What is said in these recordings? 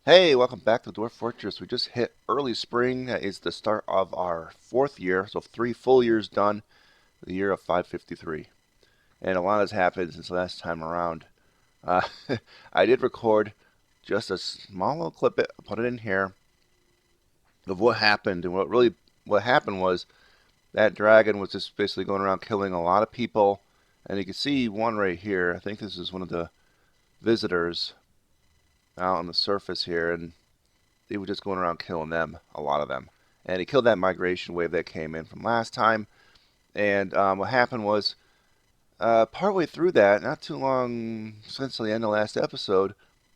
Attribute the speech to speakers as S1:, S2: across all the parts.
S1: Hey, welcome back to Dwarf Fortress. We just hit early spring. That is the start of our fourth year, so 3 full years done, the year of 553. And a lot has happened since last time around. Uh, I did record just a small little clip, put it in here, of what happened. And what happened was that dragon was just basically going around killing a lot of people. And you can see one right here. I think this is one of the visitors out on the surface here. And he was just going around killing them, a lot of them. And he killed that migration wave that came in from last time. And what happened was, partway through that, not too long since the end of last episode,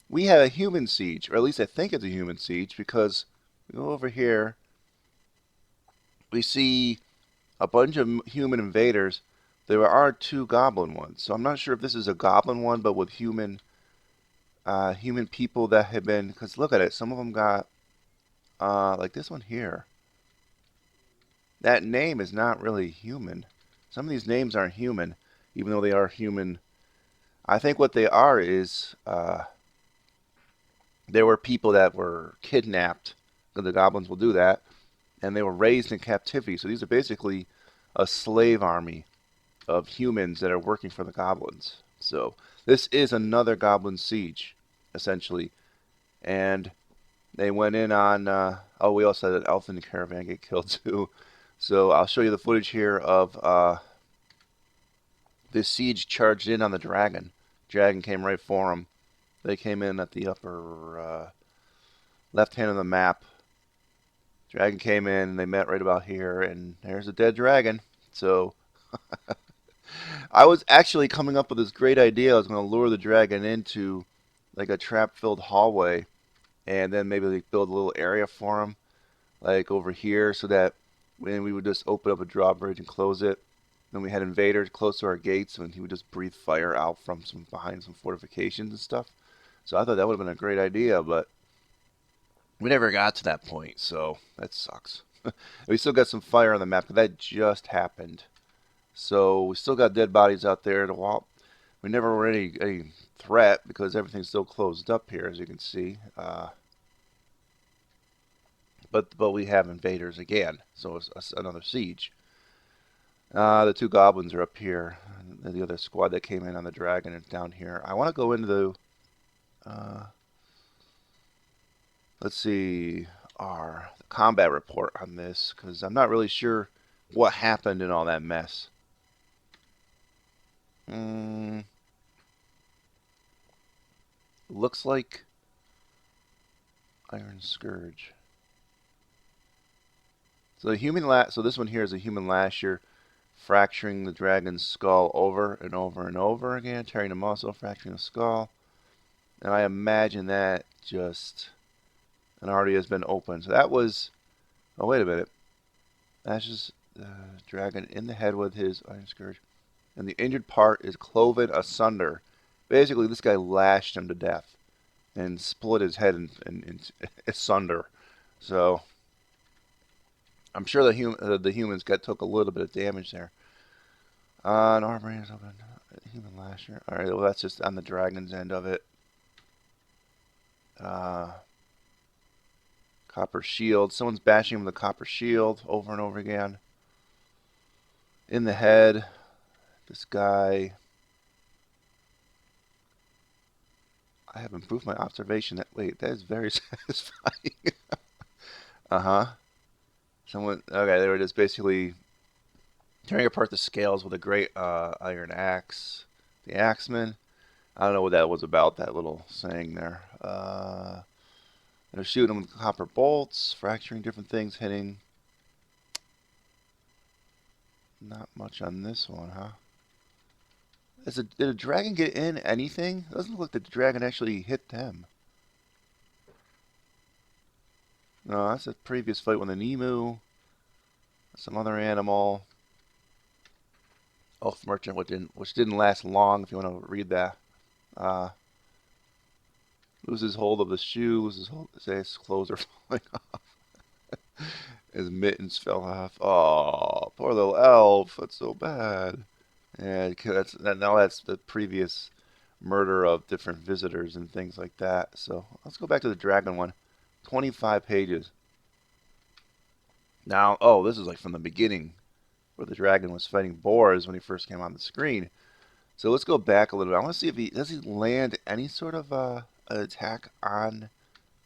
S1: we had a human siege, or at least I think it's a human siege, because we go over here, we see a bunch of human invaders. There are two goblin ones, so I'm not sure if this is a goblin one, but with human people that have been. Because look at it, some of them got like this one here. That name is not really human. Some of these names aren't human, even though they are human. I think what they are is there were people that were kidnapped, because the goblins will do that, and they were raised in captivity. So these are basically a slave army of humans that are working for the goblins. So this is another goblin siege, essentially. And they went in on. Oh, we also had an elfin caravan get killed too. So I'll show you the footage here of this siege charged in on the dragon. Dragon came right for them. They came in at the upper left hand of the map. Dragon came in, and they met right about here, and there's a dead dragon. So I was actually coming up with this great idea. I was going to lure the dragon into like a trap-filled hallway, and then maybe like build a little area for him, like over here, so that when we would just open up a drawbridge and close it. Then we had invaders close to our gates, and he would just breathe fire out from some behind some fortifications and stuff. So I thought that would have been a great idea, but we never got to that point, so that sucks. We still got some fire on the map, but that just happened. So we still got dead bodies out there to walk. We never were any threat because everything's still closed up here, as you can see. But we have invaders again, so it's another siege. The two goblins are up here. The other squad that came in on the dragon is down here. I want to go into the let's see our combat report on this because I'm not really sure what happened in all that mess. Mm, looks like Iron Scourge. So so this one here is a human lasher fracturing the dragon's skull over and over and over again, tearing the muscle, fracturing the skull. And I imagine that just an already has been opened. So that was. Oh wait a minute. That's just dragon in the head with his iron scourge, and the injured part is cloven asunder. Basically, this guy lashed him to death and split his head in asunder. So I'm sure the humans took a little bit of damage there. An armor is open. Human lasher. All right, well that's just on the dragon's end of it. Uh, Copper shield. Someone's bashing him with a copper shield over and over again. In the head. This guy. I have improved my observation. Wait, that is very satisfying. Uh huh. Someone. Okay, they were just basically tearing apart the scales with a great iron axe. The axeman. I don't know what that was about. That little saying there. They're shooting them with copper bolts, fracturing different things, hitting. Not much on this one, huh? Did a dragon get in anything? It doesn't look like the dragon actually hit them. No, that's a previous fight with an emu. Some other animal. Elf merchant, which didn't last long. If you want to read that, uh, loses hold of the shoe. His clothes are falling off. His mittens fell off. Oh, poor little elf. That's so bad. Yeah, now that's the previous murder of different visitors and things like that. So let's go back to the dragon one. 25 pages. Now, oh, this is like from the beginning where the dragon was fighting boars when he first came on the screen. So let's go back a little bit. I want to see if does he land any sort of an attack on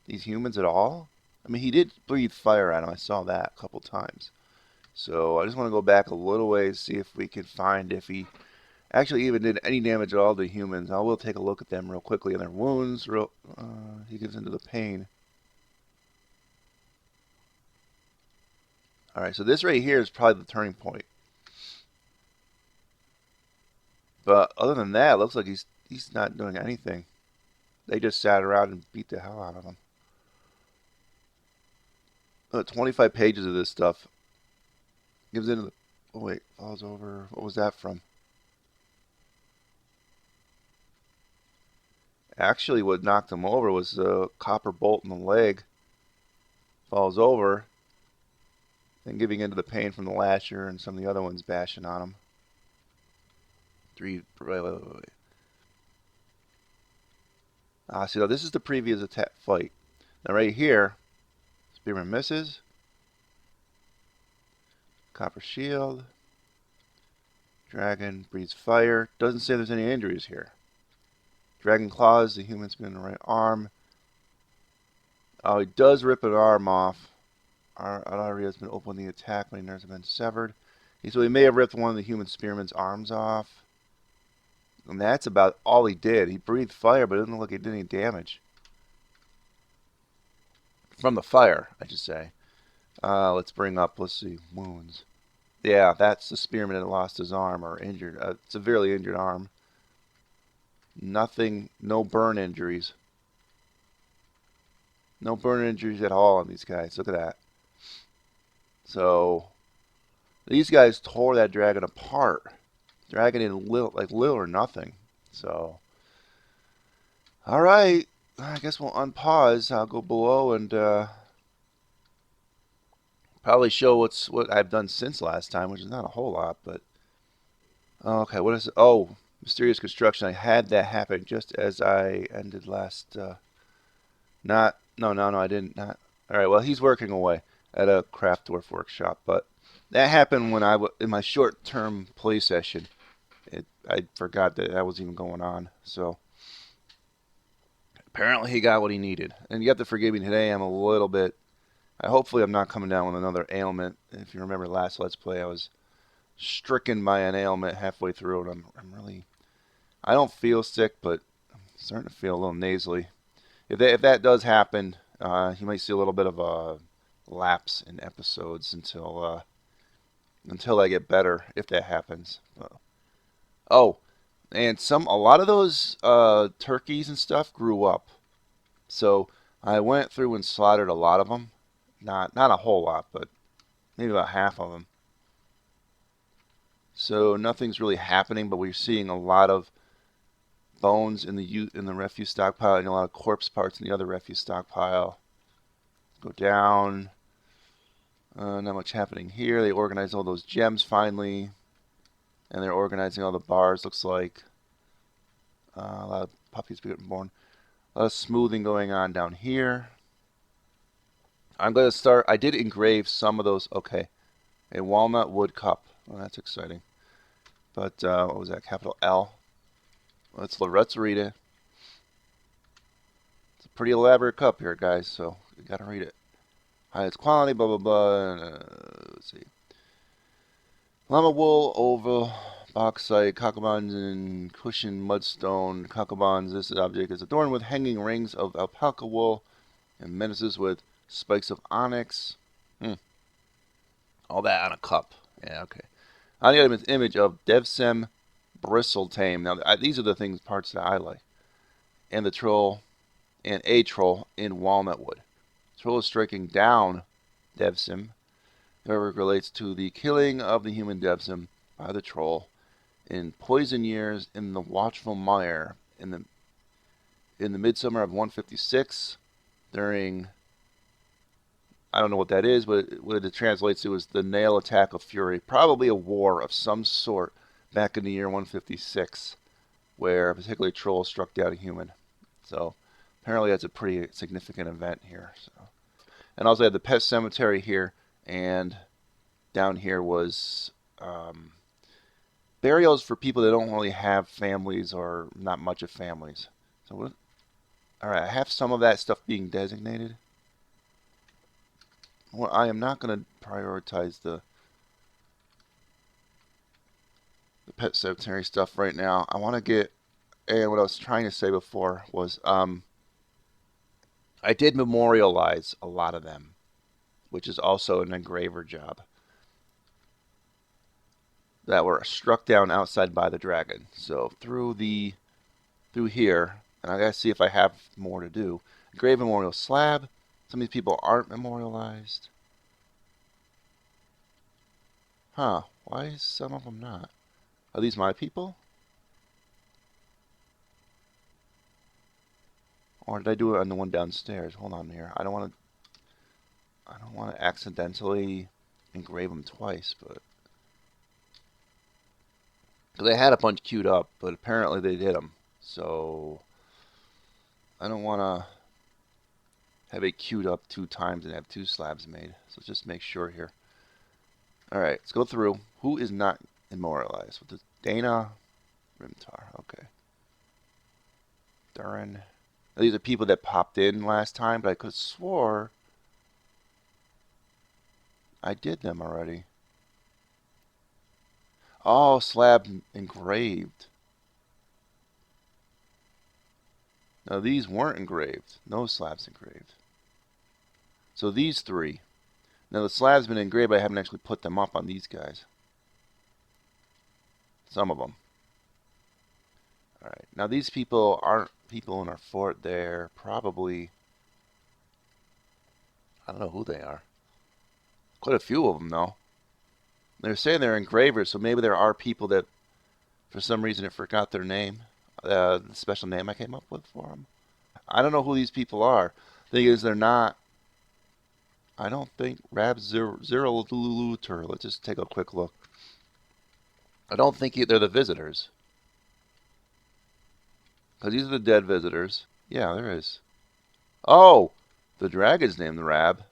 S1: these humans at all? I mean, he did breathe fire at him. I saw that a couple times. So I just want to go back a little ways, see if we can find if he actually even did any damage at all to humans. I will take a look at them real quickly and their wounds. He gives into the pain. All right, so this right here is probably the turning point. But other than that, it looks like he's not doing anything. They just sat around and beat the hell out of him. 25 pages of this stuff. Gives into the... Oh, wait. Falls over. What was that from? Actually, what knocked him over was a copper bolt in the leg. Falls over. Then giving into the pain from the lasher and some of the other ones bashing on him. Wait. See, now this is the previous attack fight. Now right here, Spearman misses. Copper shield. Dragon breathes fire. Doesn't say there's any injuries here. Dragon claws the human spin in the right arm. Oh, he does rip an arm off. Our artery has been open when the attack, many nerves have been severed. So he may have ripped one of the human spearman's arms off. And that's about all he did. He breathed fire, but it didn't look like he did any damage. From the fire, I should say. Let's see, wounds. Yeah, that's the spearman that lost his arm or injured, severely injured arm. Nothing, no burn injuries. No burn injuries at all on these guys. Look at that. So, these guys tore that dragon apart. Dragon in little or nothing. So, alright. I guess we'll unpause. I'll go below and probably show what I've done since last time, which is not a whole lot, but okay, what is it? Oh, mysterious construction. I had that happen just as I ended last no, I didn't. Not. All right, well, he's working away at a craft dwarf workshop, but that happened when in my short-term play session. I forgot that was even going on, so apparently he got what he needed. And you have to forgive me today. I'm a little bit. Hopefully, I'm not coming down with another ailment. If you remember last Let's Play, I was stricken by an ailment halfway through, and I'm really. I don't feel sick, but I'm starting to feel a little nasally. If that does happen, you might see a little bit of a lapse in episodes until I get better. If that happens. Oh, and a lot of those turkeys and stuff grew up. So I went through and slaughtered a lot of them. Not a whole lot, but maybe about half of them. So nothing's really happening, but we're seeing a lot of bones in the refuse stockpile and a lot of corpse parts in the other refuse stockpile. Go down. Not much happening here. They organized all those gems finally. And they're organizing all the bars, looks like. A lot of puppies getting born. A lot of smoothing going on down here. I'm going to start. I did engrave some of those. Okay. A walnut wood cup. Well, that's exciting. But what was that? Capital L. Let's read it. It's a pretty elaborate cup here, guys, so you got to read it. Highest quality, blah, blah, blah. Let's see. Llama wool, oval, bauxite, cockabons, and cushion mudstone. Cockabons, this object is adorned with hanging rings of alpaca wool and menaces with spikes of onyx. All that on a cup. Yeah, okay. On the other image of Devsem Bristletame. Now, these are the parts that I like. And the troll, and a troll in walnut wood. Troll is striking down Devsim. However, it relates to the killing of the human Devsim by the troll in poison years in the watchful mire in the midsummer of 156 during, I don't know what that is, but what it translates to is the nail attack of fury. Probably a war of some sort back in the year 156. where a particular troll struck down a human. So apparently that's a pretty significant event here. So, and also I had the pet cemetery here, and down here was burials for people that don't really have families or not much of families. So what? All right, I have some of that stuff being designated. Well, I am not going to prioritize the pet cemetery stuff right now. I want to get, and what I was trying to say before was I did memorialize a lot of them, which is also an engraver job, that were struck down outside by the dragon. So through here, and I gotta see if I have more to do. Grave memorial slab. Some of these people aren't memorialized. Huh? Why is some of them not? Are these my people? Or did I do it on the one downstairs? Hold on here. I don't want to accidentally engrave them twice, but because I had a bunch queued up, but apparently they did them. So I don't want to have it queued up 2 times and have 2 slabs made. So just make sure here. All right, let's go through. Who is not immortalized? With the Dana Rimtar. Okay. Durin. These are people that popped in last time, but I could have swore I did them already. Oh, slab engraved. Now these weren't engraved. No slabs engraved. So these 3. Now the slab's been engraved, but I haven't actually put them up on these guys. Some of them. Alright, now these people aren't people in our fort. They're probably, I don't know who they are. Quite a few of them, though. They're saying they're engravers, so maybe there are people that, for some reason, I forgot their name. The special name I came up with for them. I don't know who these people are. Thing is, they're not. I don't think Rab Zero Luluter. Let's just take a quick look. I don't think they're the visitors. Because these are the dead visitors. Yeah, there is. Oh! The dragon's named the Rab.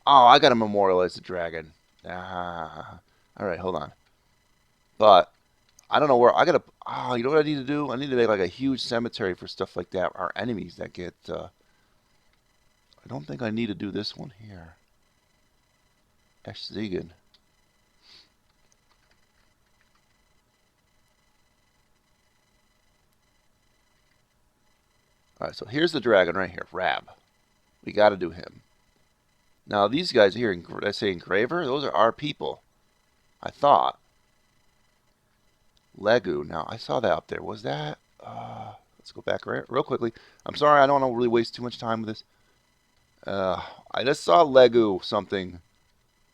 S1: Oh, I gotta memorialize the dragon. Ah. Alright, hold on. But, I don't know where, I gotta, you know what I need to do? I need to make like a huge cemetery for stuff like that. Our enemies that get, I don't think I need to do this one here. Eschzigen. Alright, so here's the dragon right here, Rab. We gotta do him. Now these guys here, I say engraver, those are our people. I thought. Legu. Now I saw that up there. Was that? Let's go back real quickly. I'm sorry, I don't want to really waste too much time with this. I just saw Legu something.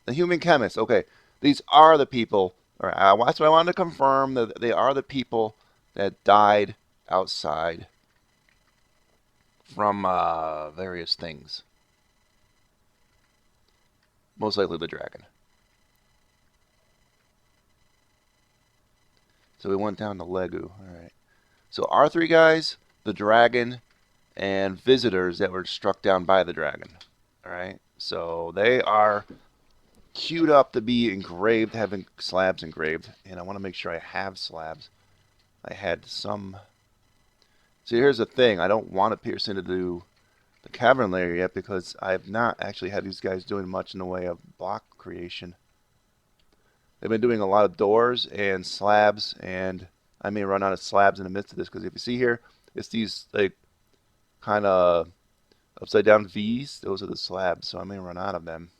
S1: The human chemist. Okay, these are the people. All right, that's what I wanted to confirm. That they are the people that died outside from various things. Most likely the dragon. So we went down to Legu. Alright. So our 3 guys, the dragon, and visitors that were struck down by the dragon. Alright. So they are queued up to be engraved, having slabs engraved. And I want to make sure I have slabs. I had some. See, here's the thing. I don't want to pierce into the cavern layer yet because I've not actually had these guys doing much in the way of block creation. They've been doing a lot of doors and slabs, and I may run out of slabs in the midst of this because if you see here, it's these like kind of upside down V's. Those are the slabs, so I may run out of them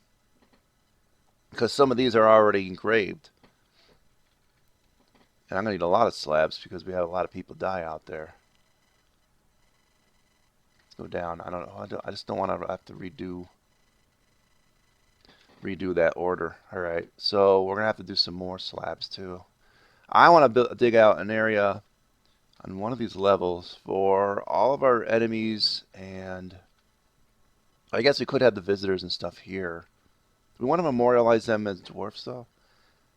S1: because some of these are already engraved. And I'm going to need a lot of slabs because we had a lot of people die out there. Let's go down. I don't know. I just don't want to have to redo that order. Alright, so we're going to have to do some more slabs too. I want to dig out an area on one of these levels for all of our enemies, and I guess we could have the visitors and stuff here. We want to memorialize them as dwarfs though.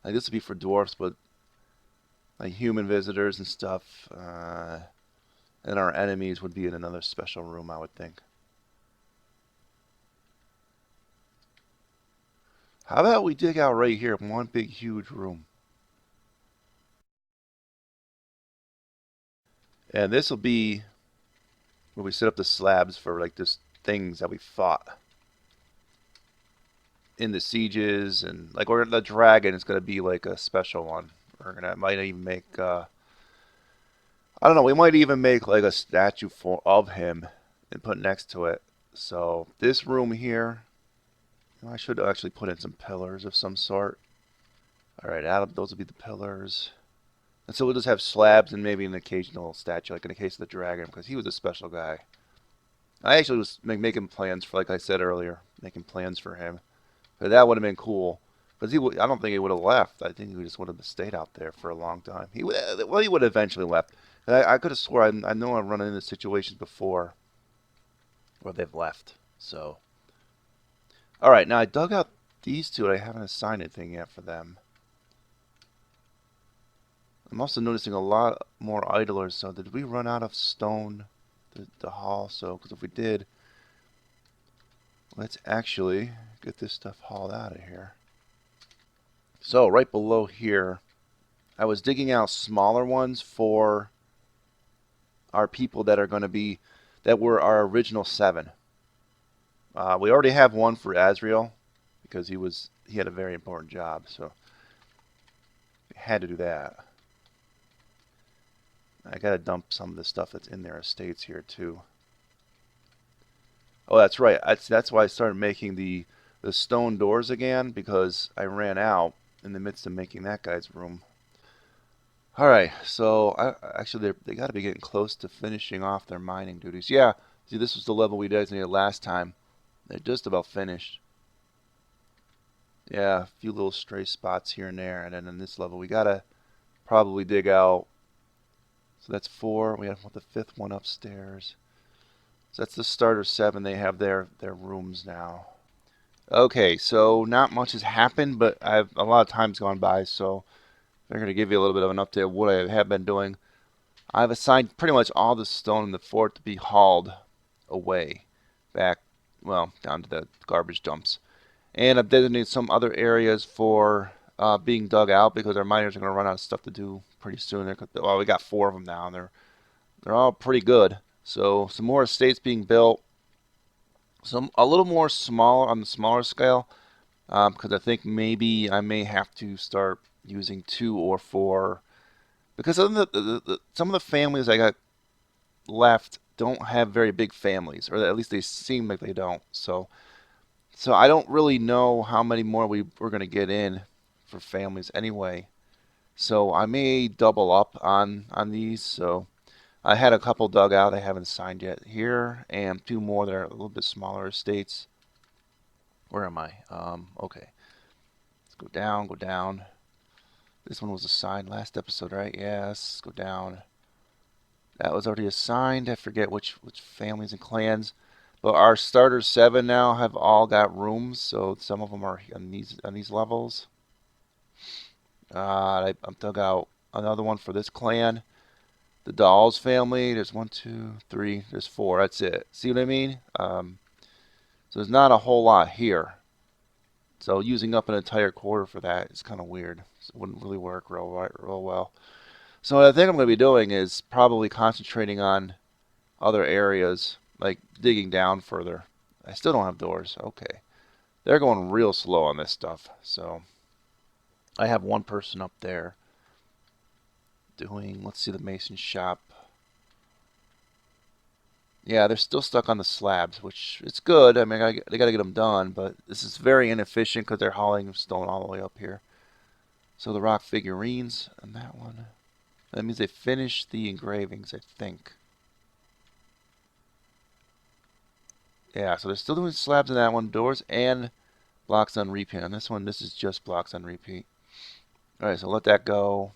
S1: Like this would be for dwarfs, but like human visitors and stuff. And our enemies would be in another special room, I would think. How about we dig out right here, one big huge room? And this will be where we set up the slabs for like this things that we fought in the sieges, and like or the dragon is gonna be like a special one. We're gonna might even make I don't know, we might even make like a statue of him and put next to it. So this room here, I should actually put in some pillars of some sort. All right, Adam, those will be the pillars. And so we'll just have slabs and maybe an occasional statue, like in the case of the dragon, because he was a special guy. I actually was making plans for, like I said earlier, making plans for him. But that would have been cool. Because I don't think he would have left. I think he just would have stayed out there for a long time. He would have eventually left. I could have swore I know I've run into situations before where they've left. So, all right, now I dug out these two. I haven't assigned anything yet for them. I'm also noticing a lot more idlers. So did we run out of stone to haul? So, because if we did, let's actually get this stuff hauled out of here. So right below here, I was digging out smaller ones for our people that are going to be, that were our original 7. We already have one for Azrael because he had a very important job, so we had to do that. I gotta dump some of the stuff that's in their estates here too. Oh, that's right. That's why I started making the stone doors again, because I ran out in the midst of making that guy's room. All right, so actually they got to be getting close to finishing off their mining duties. Yeah, see, this was the level we designated last time. They're just about finished. Yeah, a few little stray spots here and there, and then in this level we gotta probably dig out. So that's 4. We have the 5th one upstairs. So that's the starter 7. They have their rooms now. Okay, so not much has happened, but I've a lot of time's gone by, so they're going to give you a little bit of an update of what I have been doing. I've assigned pretty much all the stone in the fort to be hauled away back, well, down to the garbage dumps. And I've designated some other areas for being dug out because our miners are going to run out of stuff to do pretty soon. Well, we got 4 of them now, and they're all pretty good. So some more estates being built, some a little more smaller on the smaller scale, because I think maybe I may have to start using 2 or 4, because some of the families I got left don't have very big families, or at least they seem like they don't. So I don't really know how many more we're going to get in for families anyway. So I may double up on these. So I had a couple dug out I haven't signed yet here, and 2 more that are a little bit smaller estates. Where am I? Okay. Let's go down, go down. This one was assigned last episode, right? Yes, go down. That was already assigned. I forget which families and clans. But our starter 7 now have all got rooms, so some of them are on these levels. I'm dug out another one for this clan. The Dolls family. There's 1, 2, 3. There's 4. That's it. See what I mean? So there's not a whole lot here. So using up an entire quarter for that is kind of weird. So it wouldn't really work real well. So what I think I'm going to be doing is probably concentrating on other areas, like digging down further. I still don't have doors. Okay. They're going real slow on this stuff. So I have one person up there doing, let's see, the mason shop. Yeah, they're still stuck on the slabs, which it's good. I mean, they got to get them done, but this is very inefficient because they're hauling stone all the way up here. So the rock figurines on that one. That means they finished the engravings, I think. Yeah, so they're still doing slabs in that one, doors and blocks on repeat. On this one, this is just blocks on repeat. Alright, so let that go.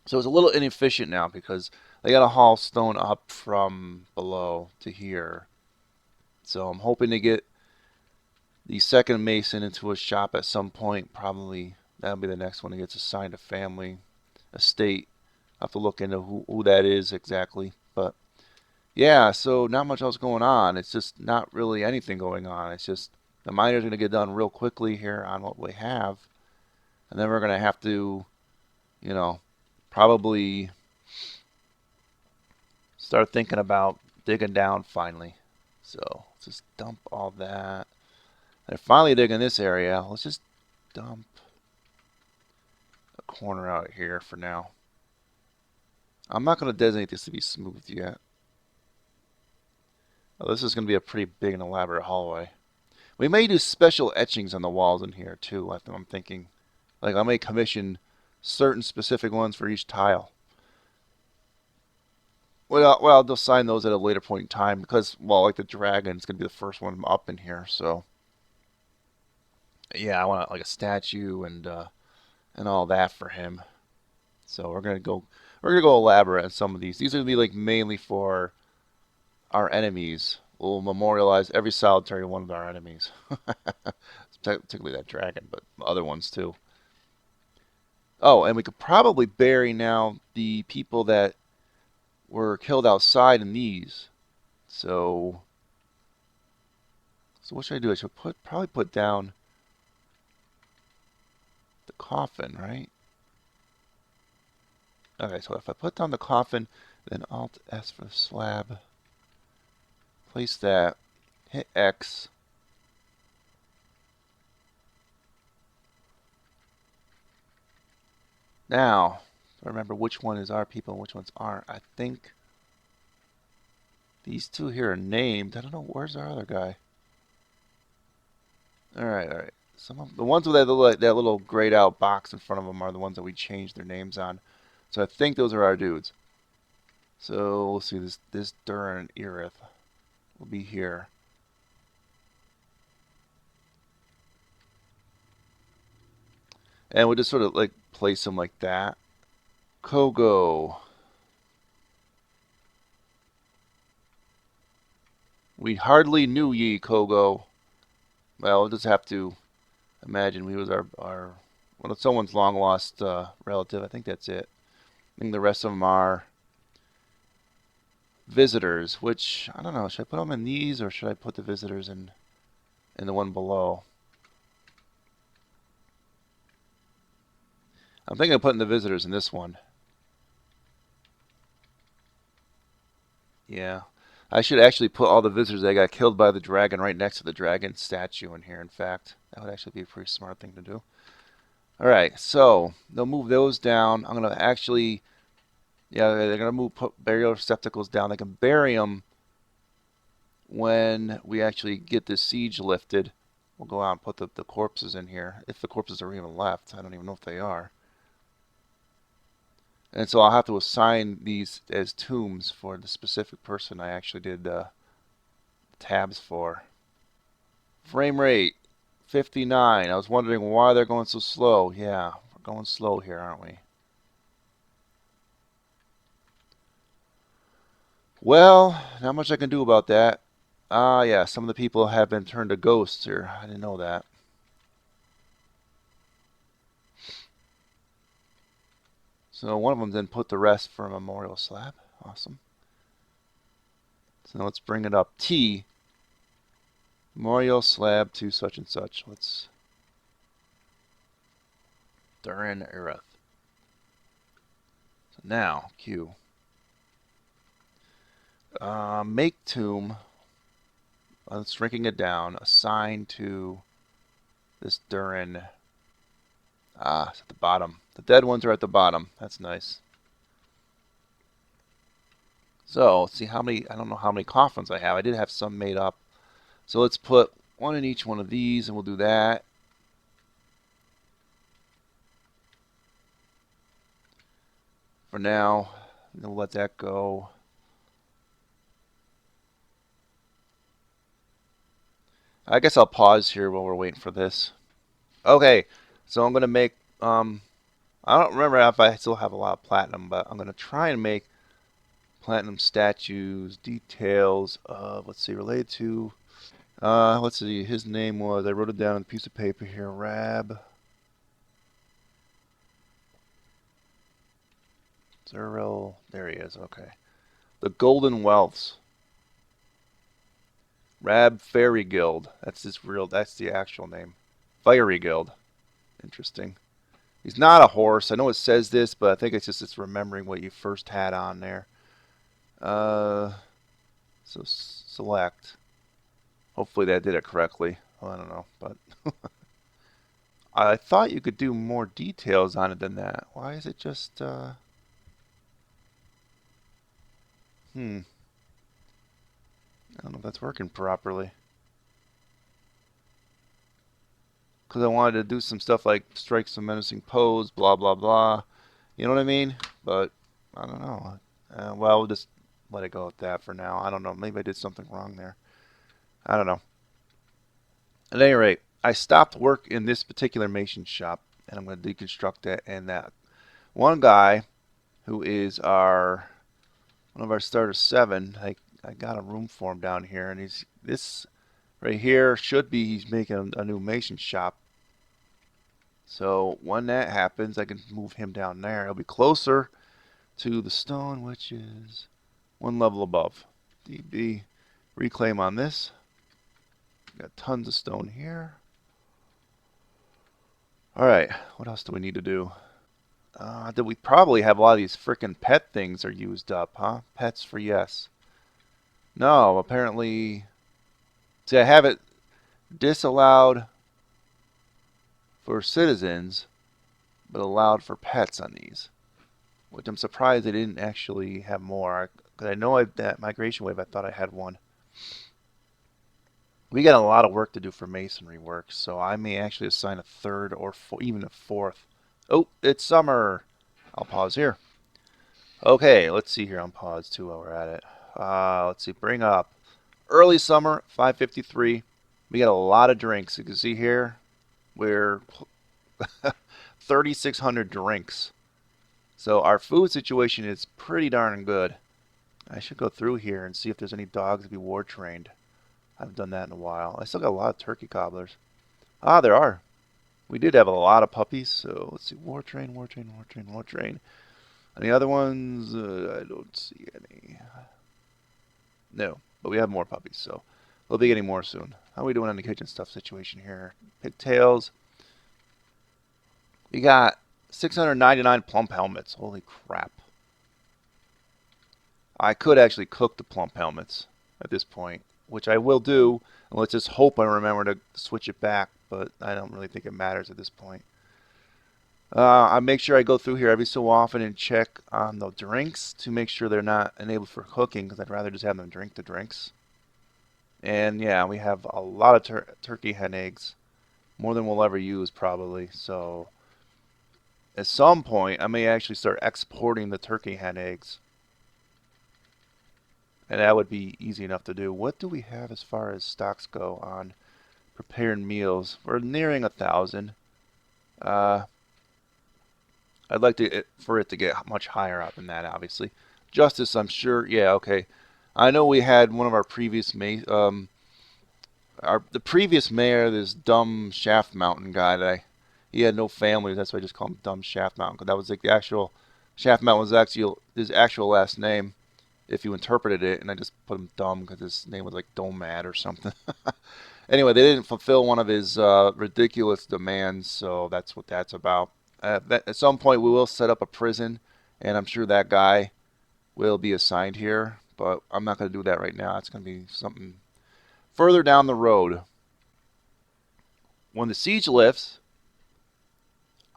S1: So it's a little inefficient now because they got to haul stone up from below to here. So I'm hoping to get the second mason into a shop at some point. Probably that'll be the next one that gets assigned a family. estate. I'll have to look into who that is exactly. But yeah, so not much else going on. It's just not really anything going on. It's just the miner's going to get done real quickly here on what we have. And then we're going to have to, you know, probably start thinking about digging down finally. So let's just dump all that. And finally digging this area. Let's just dump a corner out here for now. I'm not going to designate this to be smooth yet. Oh, this is going to be a pretty big and elaborate hallway. We may do special etchings on the walls in here too. I'm thinking, like I may commission certain specific ones for each tile. Well, I'll sign those at a later point in time because, well, like the dragon is going to be the first one up in here. So, yeah, I want like a statue and all that for him. So we're gonna go elaborate on some of these. These are gonna be like mainly for our enemies. We'll memorialize every solitary one of our enemies, particularly that dragon, but other ones too. Oh, and we could probably bury now the people that were killed outside in these. So what should I do? I should probably put down the coffin, right? Okay, so if I put down the coffin, then Alt S for the slab. Place that. Hit X. Now, I remember which one is our people and which ones aren't. I think these two here are named. I don't know. Where's our other guy? All right. Some of the ones with that little grayed out box in front of them are the ones that we changed their names on. So I think those are our dudes. So we'll see. This Durin Irith will be here. And we'll just sort of like place them like that. Kogo. We hardly knew ye, Kogo. Well, we'll just have to imagine he was our well, someone's long lost relative. I think that's it. I think the rest of them are visitors, which I don't know. Should I put them in these or should I put the visitors in the one below? I'm thinking of putting the visitors in this one. Yeah. I should actually put all the visitors that got killed by the dragon right next to the dragon statue in here, in fact. That would actually be a pretty smart thing to do. Alright, so they'll move those down. I'm going to actually, yeah, they're going to put burial receptacles down. They can bury them when we actually get this siege lifted. We'll go out and put the corpses in here. If the corpses are even left. I don't even know if they are. And so I'll have to assign these as tombs for the specific person I actually did tabs for. Frame rate 59. I was wondering why they're going so slow. Yeah, we're going slow here, aren't we? Well, not much I can do about that. Ah, yeah, some of the people have been turned to ghosts here. I didn't know that. So one of them then put the rest for a memorial slab. Awesome. So now let's bring it up. T. Memorial slab to such and such. Let's. Durin Irith. So now, Q. Make tomb. Let's shrinking it down. Assign to this Durin. Ah, it's at the bottom. The dead ones are at the bottom. That's nice. So, let's see how many, I don't know how many coffins I have. I did have some made up. So let's put one in each one of these and we'll do that. For now, we'll let that go. I guess I'll pause here while we're waiting for this. Okay, so I'm going to make, I don't remember if I still have a lot of platinum, but I'm going to try and make platinum statues, details of, let's see, related to, let's see, his name was, I wrote it down on a piece of paper here, Rab. Zero. There he is. Okay. The Golden Wealths. Rab Fairy Guild. That's his real. That's the actual name. Fiery Guild. Interesting. He's not a horse. I know it says this, but I think it's remembering what you first had on there. So select. Hopefully that did it correctly. Well, I don't know, but I thought you could do more details on it than that. Why is it just I don't know if that's working properly. Because I wanted to do some stuff like strike some menacing pose, blah blah blah. You know what I mean? But I don't know. Well, we'll just let it go at that for now. I don't know. Maybe I did something wrong there. I don't know. At any rate, I stopped work in this particular mason shop, and I'm going to deconstruct it. And that one guy, who is one of our starter 7, I got a room for him down here, and this right here should be he's making a new mason shop. So when that happens, I can move him down there. He'll be closer to the stone, which is one level above. DB reclaim on this. Got tons of stone here. Alright, what else do we need to do? We probably have a lot of these frickin' pet things are used up, huh? Pets for yes. No, apparently... See, I have it disallowed for citizens, but allowed for pets on these. Which I'm surprised they didn't actually have more. Because I know that migration wave, I thought I had one. We got a lot of work to do for masonry work, so I may actually assign a 3rd or even a 4th. Oh, it's summer. I'll pause here. Okay, let's see here on pause too while we're at it. Let's see, bring up early summer, 5:53. We got a lot of drinks. You can see here, we're 3,600 drinks. So our food situation is pretty darn good. I should go through here and see if there's any dogs to be ward trained. I haven't done that in a while. I still got a lot of turkey cobblers. Ah, there are. We did have a lot of puppies, so let's see. War train, war train, war train, war train. Any other ones? I don't see any. No, but we have more puppies, so we'll be getting more soon. How are we doing on the kitchen stuff situation here? Pigtails. We got 699 plump helmets. Holy crap. I could actually cook the plump helmets at this point, which I will do. And let's just hope I remember to switch it back, but I don't really think it matters at this point. I make sure I go through here every so often and check on the drinks to make sure they're not enabled for cooking, because I'd rather just have them drink the drinks. And yeah, we have a lot of turkey hen eggs, more than we'll ever use probably. So at some point, I may actually start exporting the turkey hen eggs. And that would be easy enough to do. What do we have as far as stocks go on prepared meals? We're nearing 1,000. I'd like for it to get much higher up than that, obviously. Justice, I'm sure. Yeah, okay. I know we had one of our previous the previous mayor, this dumb Shaft Mountain guy. He had no family. That's why I just call him Dumb Shaft Mountain, because that was like the actual Shaft Mountain was actually his actual last name, if you interpreted it. And I just put him dumb because his name was like Domad or something. Anyway, they didn't fulfill one of his ridiculous demands, so that's what that's about. At some point, we will set up a prison, and I'm sure that guy will be assigned here, but I'm not going to do that right now. It's going to be something further down the road. When the siege lifts,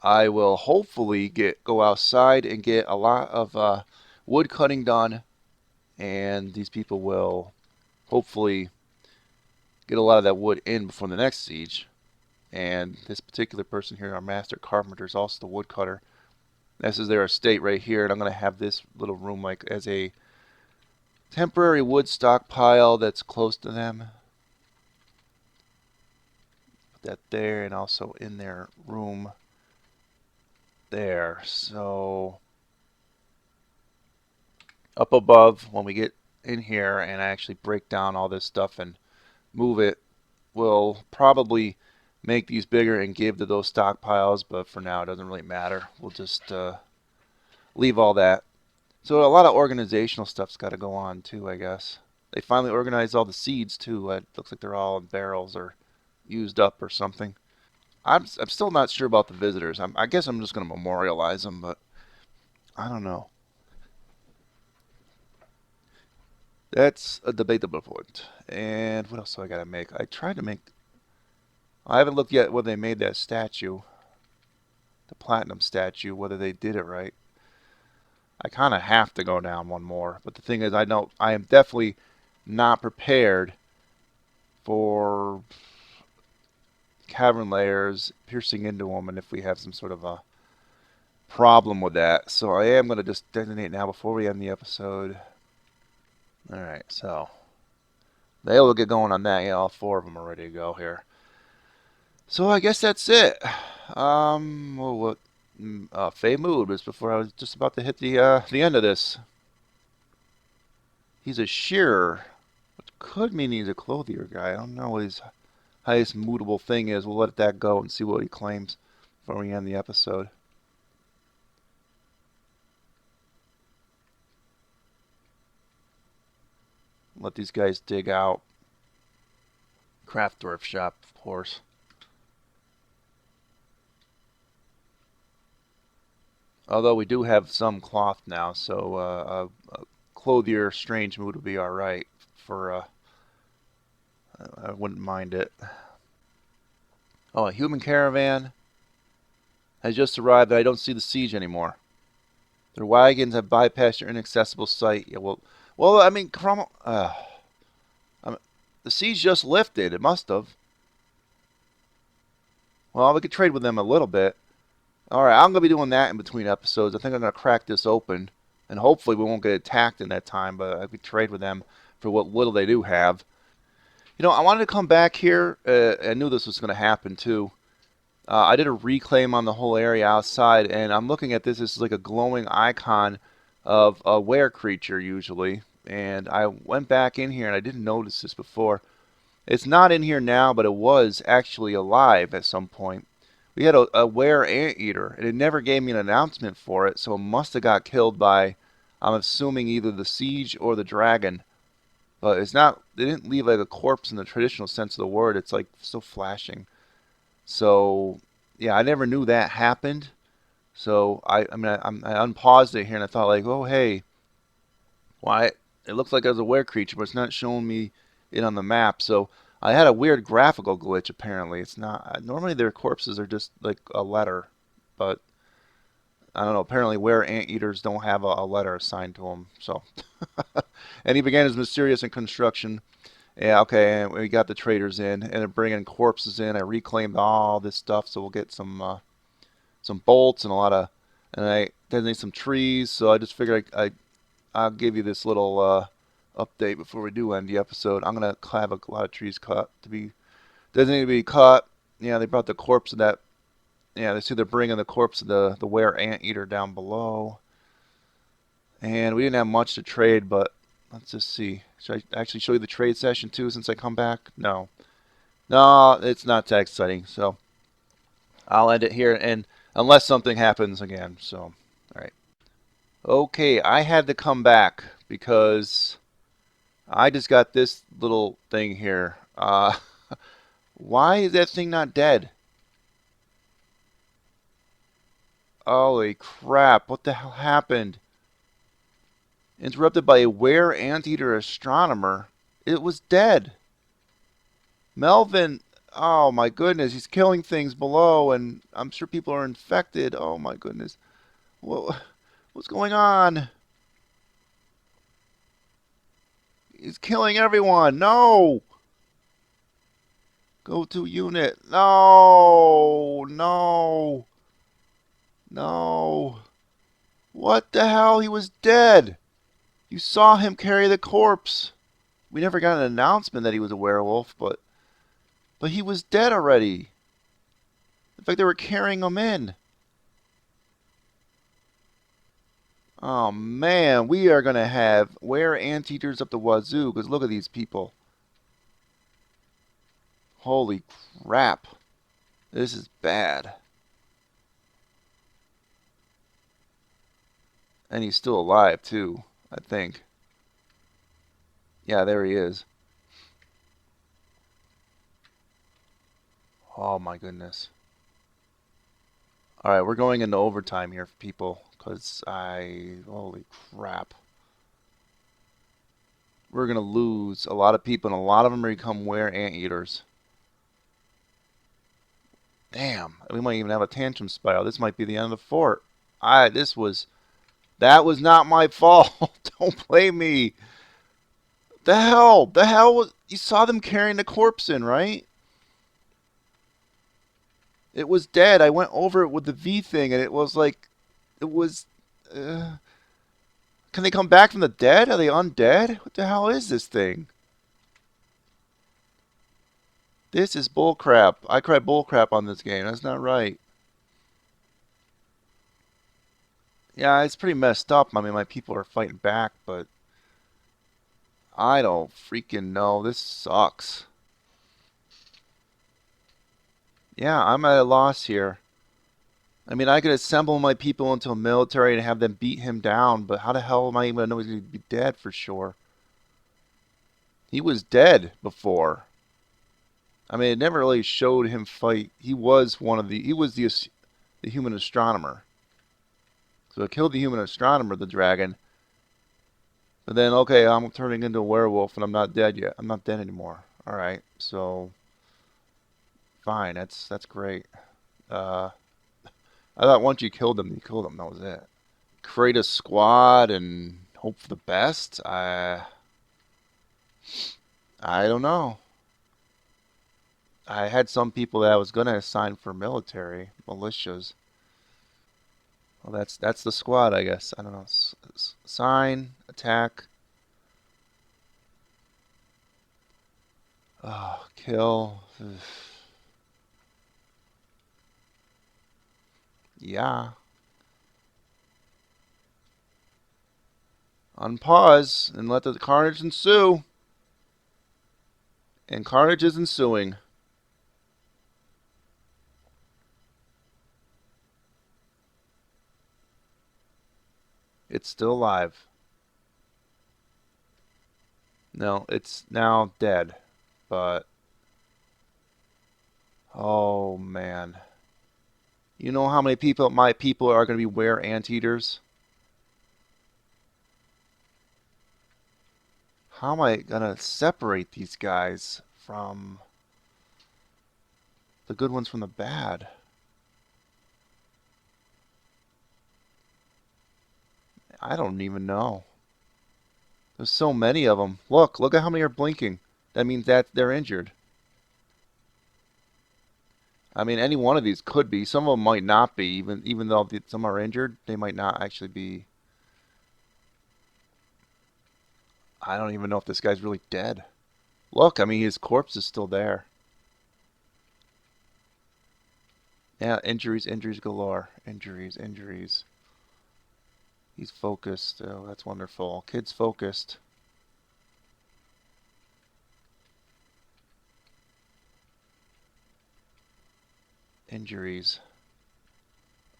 S1: I will hopefully go outside and get a lot of wood cutting done, and these people will hopefully get a lot of that wood in before the next siege. And this particular person here, our master carpenter, is also the woodcutter. This is their estate right here, and I'm going to have this little room like as a temporary wood stockpile that's close to them. Put that there, and also in their room there. So up above, when we get in here and I actually break down all this stuff and move it, we'll probably make these bigger and give to those stockpiles, but for now it doesn't really matter. We'll just leave all that So a lot of organizational stuff's got to go on too, I guess. They finally organized all the seeds too. It looks like they're all in barrels or used up or something. I'm still not sure about the visitors. I guess I'm just going to memorialize them, but I don't know. That's a debatable point. And what else do I got to make? I tried to make. I haven't looked yet whether they made that statue, the platinum statue, whether they did it right. I kind of have to go down one more, but the thing is, I am definitely not prepared for cavern layers piercing into them, and if we have some sort of a problem with that. So I am going to just detonate now before we end the episode. Alright, so they will get going on that. Yeah, all four of them are ready to go here. So I guess that's it. Well, what? Fey Mood was before I was just about to hit the end of this. He's a shearer, which could mean he's a clothier guy. I don't know what his highest moodable thing is. We'll let that go and see what he claims before we end the episode. Let these guys dig out. Craft dwarf shop, of course. Although we do have some cloth now, so a clothier strange mood would be all right. For I wouldn't mind it. Oh, a human caravan has just arrived, but I don't see the siege anymore. Their wagons have bypassed your inaccessible site. Yeah, well, I mean, the siege just lifted. It must have. Well, we could trade with them a little bit. All right, I'm gonna be doing that in between episodes. I think I'm gonna crack this open, and hopefully we won't get attacked in that time. But I could trade with them for what little they do have. You know, I wanted to come back here. I knew this was gonna happen too. I did a reclaim on the whole area outside, and I'm looking at this. This is like a glowing icon of a were creature usually. And I went back in here, and I didn't notice this before. It's not in here now, but it was actually alive at some point. We had a were anteater, and it never gave me an announcement for it, so it must have got killed by, I'm assuming, either the siege or the dragon. But it's not. They didn't leave like a corpse in the traditional sense of the word. It's like still flashing. So yeah, I never knew that happened. So I unpaused it here and I thought like, oh hey, why it looks like there's a were creature, but it's not showing me it on the map. So I had a weird graphical glitch. Apparently, it's not. Normally their corpses are just like a letter, but I don't know. Apparently, were anteaters don't have a letter assigned to them. So, and he began his mysterious construction. Yeah, okay, and we got the traders in, and they're bringing corpses in. I reclaimed all this stuff, so we'll get some bolts and a lot of, and I designate some trees. So I just figured I'll give you this little update before we do end the episode. I'm gonna have a lot of trees cut to be designated to be cut. Yeah, they brought the corpse of that. Yeah, they see they're bringing the corpse of the were anteater down below, and we didn't have much to trade, but let's just see. Should I actually show you the trade session too since I come back? No. No, it's not that exciting. So I'll end it here, and unless something happens again. So, all right. Okay, I had to come back because I just got this little thing here. Why is that thing not dead? Holy crap, what the hell happened? Interrupted by a were anteater astronomer. It was dead. Melvin, oh my goodness, he's killing things below, and I'm sure people are infected. Oh my goodness. What's going on? He's killing everyone. No! Go to unit. No! No! No! What the hell? He was dead! You saw him carry the corpse. We never got an announcement that he was a werewolf, but he was dead already. In fact, they were carrying him in. Oh man, we are going to have were anteaters up the wazoo, because look at these people. Holy crap. This is bad. And he's still alive, too, I think. Yeah, there he is. Oh, my goodness. Alright, we're going into overtime here, people. Because holy crap. We're going to lose a lot of people, and a lot of them are become anteaters. Damn, we might even have a tantrum spiral. This might be the end of the fort. That was not my fault. Don't blame me. The hell was, you saw them carrying the corpse in, right? It was dead. I went over it with the V thing, and it was like, it was, can they come back from the dead? Are they undead? What the hell is this thing? This is bullcrap. I cry bullcrap on this game. That's not right. Yeah, it's pretty messed up. I mean, my people are fighting back, but I don't freaking know. This sucks. Yeah, I'm at a loss here. I mean, I could assemble my people into a military and have them beat him down, but how the hell am I even going to know he's going to be dead for sure? He was dead before. I mean, it never really showed him fight. He was the human astronomer. So I killed the human astronomer, the dragon. But then, okay, I'm turning into a werewolf and I'm not dead yet. I'm not dead anymore. All right, so fine. That's great. I thought once you killed him, you killed him. That was it. Create a squad and hope for the best. I don't know. I had some people that I was gonna assign for military militias. Well, that's the squad, I guess. I don't know. Assign, attack, kill. Yeah. Unpause and let the carnage ensue. And carnage is ensuing. It's still alive. No, it's now dead. But oh man. You know how many people my people are going to be anteaters? How am I going to separate these guys from the good ones from the bad? I don't even know. There's so many of them. Look at how many are blinking. That means that they're injured. I mean, any one of these could be. Some of them might not be, even though some are injured. They might not actually be. I don't even know if this guy's really dead. Look, I mean, his corpse is still there. Yeah, injuries galore. Injuries. He's focused. Oh, that's wonderful. Kid's focused. Injuries.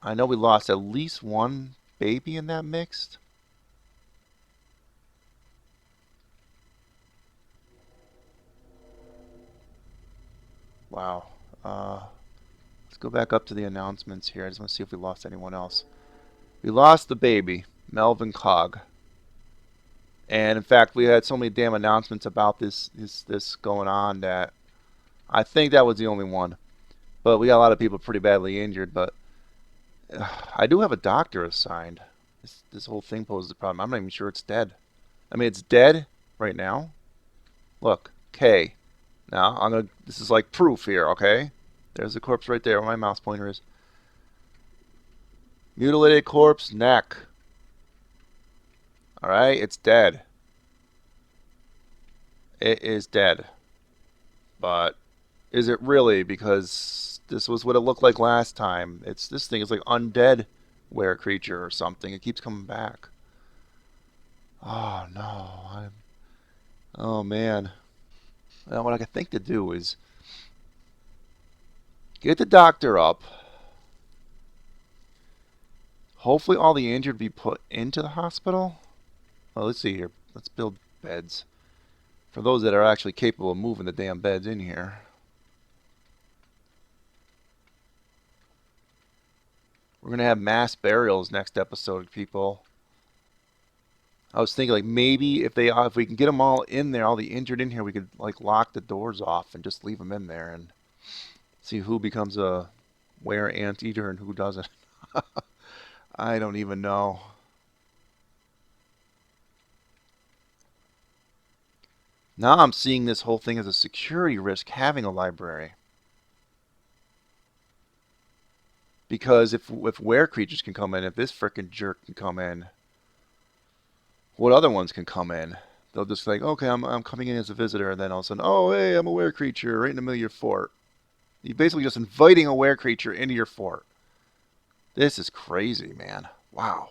S1: I know we lost at least one baby in that mixed. Wow. Let's go back up to the announcements here. I just want to see if we lost anyone else. We lost the baby, Melvin Cog. And in fact, we had so many damn announcements about this going on that I think that was the only one. But we got a lot of people pretty badly injured. But I do have a doctor assigned. This whole thing poses a problem. I'm not even sure it's dead. I mean, it's dead right now. Look, K. Now I'm gonna. This is like proof here, okay? There's the corpse right there where my mouse pointer is. Mutilated corpse, neck. All right, it's dead. It is dead. But is it really? Because this was what it looked like last time. This thing is like undead were creature or something. It keeps coming back. Oh no. Oh man. Well, what I think to do is get the doctor up. Hopefully all the injured be put into the hospital. Well, let's see here. Let's build beds. For those that are actually capable of moving the damn beds in here. We're going to have mass burials next episode, people. I was thinking, like, maybe if we can get them all in there, all the injured in here, we could, like, lock the doors off and just leave them in there and see who becomes a were anteater and who doesn't. I don't even know. Now I'm seeing this whole thing as a security risk having a library. Because if were creatures can come in, if this frickin' jerk can come in, what other ones can come in? They'll just like, okay, I'm coming in as a visitor, and then all of a sudden, oh, hey, I'm a were creature right in the middle of your fort. You're basically just inviting a were creature into your fort. This is crazy, man. Wow.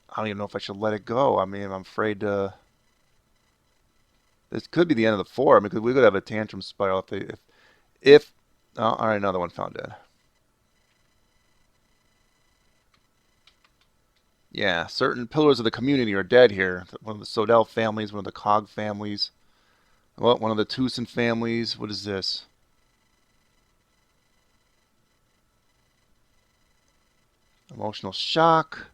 S1: I don't even know if I should let it go. I mean, I'm afraid this could be the end of the fort. I mean, we could have a tantrum spiral if oh, all right, another one found dead. Yeah, certain pillars of the community are dead here. One of the Sodell families, one of the Cog families. Well, one of the Tucson families. What is this? Emotional shock.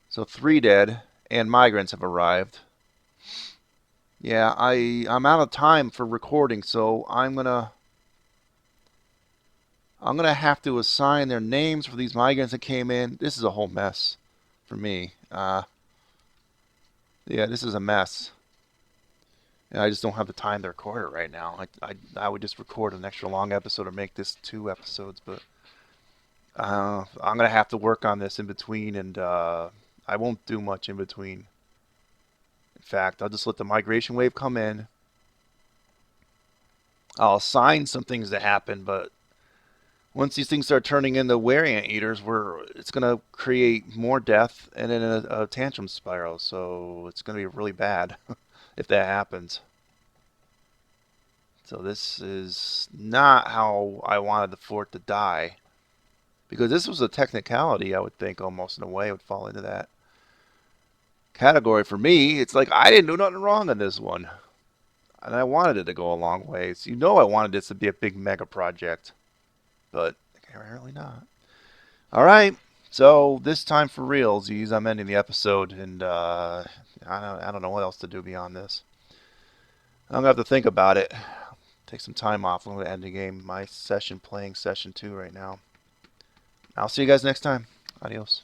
S1: So 3 dead, and migrants have arrived. Yeah, I'm out of time for recording, so I'm gonna have to assign their names for these migrants that came in. This is a whole mess for me. Yeah, this is a mess. And I just don't have the time to record it right now. I would just record an extra long episode or make this 2 episodes, but I'm gonna have to work on this in between, and I won't do much in between. In fact, I'll just let the migration wave come in. I'll assign some things to happen, but once these things start turning into were anteaters, it's going to create more death and then a tantrum spiral. So it's going to be really bad if that happens. So this is not how I wanted the fort to die. Because this was a technicality, I would think, almost in a way, it would fall into that category. For me, it's like I didn't do nothing wrong in this one. And I wanted it to go a long ways. You know I wanted this to be a big mega project. But apparently not. All right. So this time for realsies, I'm ending the episode, and I don't know what else to do beyond this. I'm gonna have to think about it. Take some time off. I'm gonna end the game. My session playing session 2 right now. I'll see you guys next time. Adios.